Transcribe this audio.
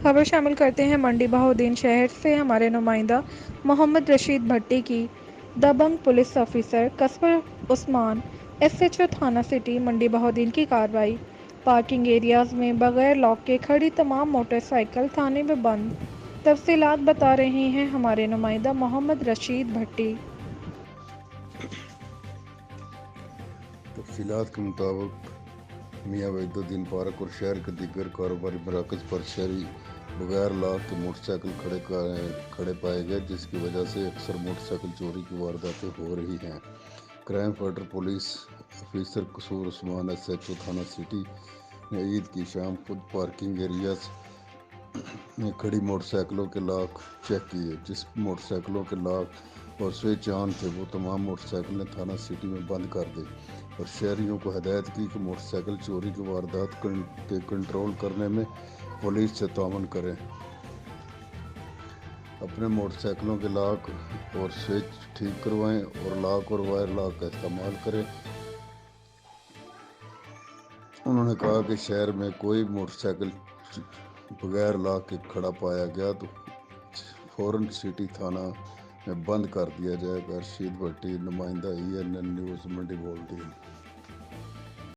خبر شامل کرتے ہیں منڈی بہاؤدین شہر سے ہمارے نمائندہ محمد رشید بھٹی کی دبنگ پولیس آفیسر قصبہ عثمان ایس ایچ او تھانہ سٹی منڈی بہاؤدین کی کارروائی۔ پارکنگ ایریاز میں بغیر لاک کے کھڑی تمام موٹر سائیکل تھانے میں بند۔ تفصیلات بتا رہے ہیں ہمارے نمائندہ محمد رشید بھٹی۔ تفصیلات کے مطابق میاں وحید الدین پارک اور شہر کے دیگر کاروباری مراکز پر شہری بغیر لاک کے موٹر سائیکل کھڑے پائے گئے، جس کی وجہ سے اکثر موٹر سائیکل چوری کی وارداتیں ہو رہی ہیں۔ کرائم فائٹر پولیس آفیسر قصبہ عثمان ایس ایچ او تھانہ سٹی نے عید کی شام خود پارکنگ ایریاز میں کھڑی موٹر سائیکلوں کے لاک چیک کیے۔ جس موٹر سائیکلوں کے لاک اور سوئچ آن تھے وہ تمام موٹر سائیکلیں تھانہ سٹی میں بند کر دیں اور شہریوں کو ہدایت کی کہ موٹر سائیکل چوری کی واردات کے کنٹرول کرنے میں پولیس سے تعاون کریں، اپنے موٹر سائیکلوں کے لاک اور سوئچ ٹھیک کروائیں اور لاک اور وائر لاک کا استعمال کریں۔ انہوں نے کہا کہ شہر میں کوئی موٹر سائیکل بغیر لاک کے کھڑا پایا گیا تو فوراً سٹی تھانہ میں بند کر دیا جائے گا۔ رشید بھٹی، نمائندہ ENN نیوز، منڈی بہاؤدین۔